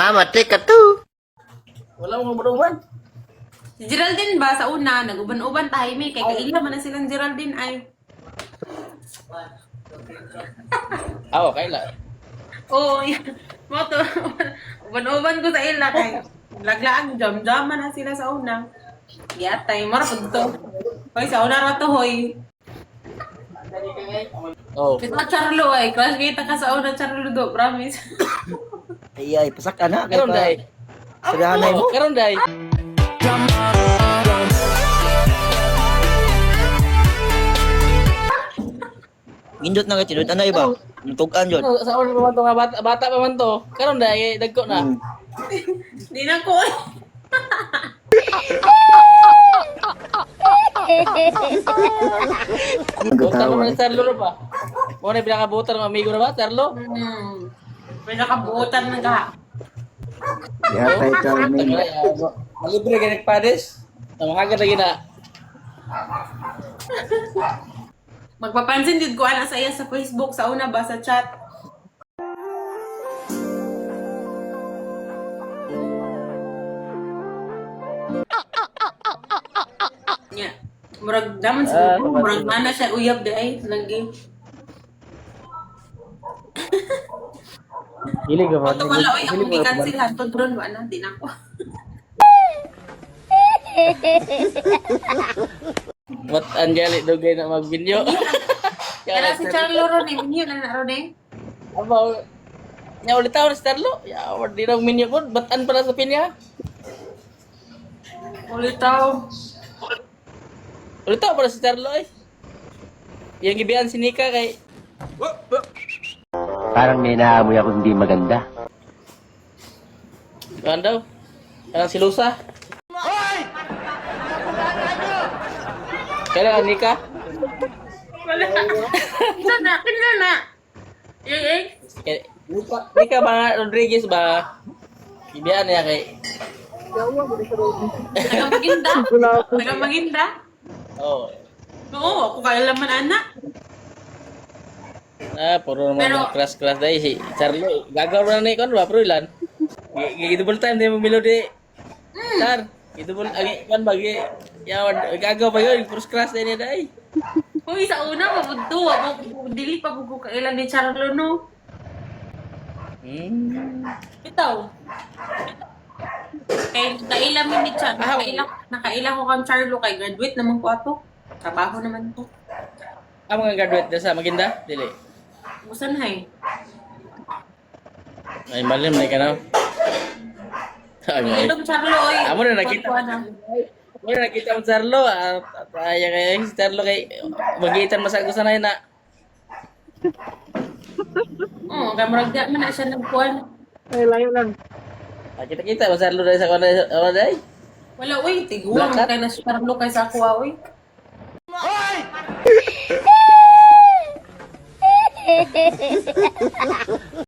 Matik ka to. Wala mong uban-uban. Si Geraldine ba sa una, nag-uban-uban tayo may kay kaila man na silang Geraldine ay. Aw, kaila. Oo, mo to. Uban-uban ko sa ila kay laglaan jam-jaman na sila sa una. Yatay, mara pud to. Hoy, sa una ra to hoy. Oh. Kita Charlo ay, crush kita ka sa una Charlo do, promise. Ay, pasak ka na. Karon day. Sabihanay mo. Karon day. Gindot na ka, tinod. Ano iba? Tugan yun. Sa una pa man to nga bata pa man to. Karon day dagko na. Di na ko. Buta mo na Charlo ra ba? Mo na pinakabutan ng amigo na ba, Charlo? Pinakabuotan ng ka. Yatay ka rin. Malibre ka nagpades. Namahagad lagi na. Magpapansin din ko ana sa iya sa Facebook sa una ba sa chat. Nya. Murag daman sa murag mana siya uyab di ay lagi. Hilig ka ba? Ato wala oy ako gi-cancel hantud ron wa na di na ko. What Angeli dugay na magbinyo. Kaya si Charlo ron eh, minyo na na ron eh. Aba, nya ulit tawon si Charlo. Ya, wala di raw minyo po. Batan pala sa pinya. Ulitaw. Ulit tawon pala si Charlo eh. Yang gibian si Nika kay Parang may naamoy ako hindi maganda. Kan daw. Kanang si Lusa. Kailan Nika? Wala. Kinsa na? Eh. Kay Nika ba Rodriguez ba? Gibian niya kay Nagamaginda? Nagamaginda? Oh. Oo, ako kailaman anak. Puro naman Pero- crush dahil si Charlo. Gagaw na ni kon ba pero ilan? Double time din mo melody. Sir, double agi kan bagi yawan gagaw pa yun, puro crush din niya dai. Uy, sa una, mabunto. Dili pa bugo kailan ni Charlo, no? Bitaw. Kay nakaila mi ni Charlo. Nakaila ko kang Charlo kay graduate naman ko ato. Trabaho naman to. Ang mga graduate na sa Maginda, dili. Busan hay. Ay malim na ka na. Ilong Charlo, oy. Amo na nakita. Mo na nakita mo Charlo at ay kay si Charlo kay magitan masag ko sanay na. Oo, kay murag di man na siya nagkuhan. Kita mo Charlo dai sa kana dai. Wala, uy. Tiguang Black Cat? kay na si Charlo kay sa ako, uy.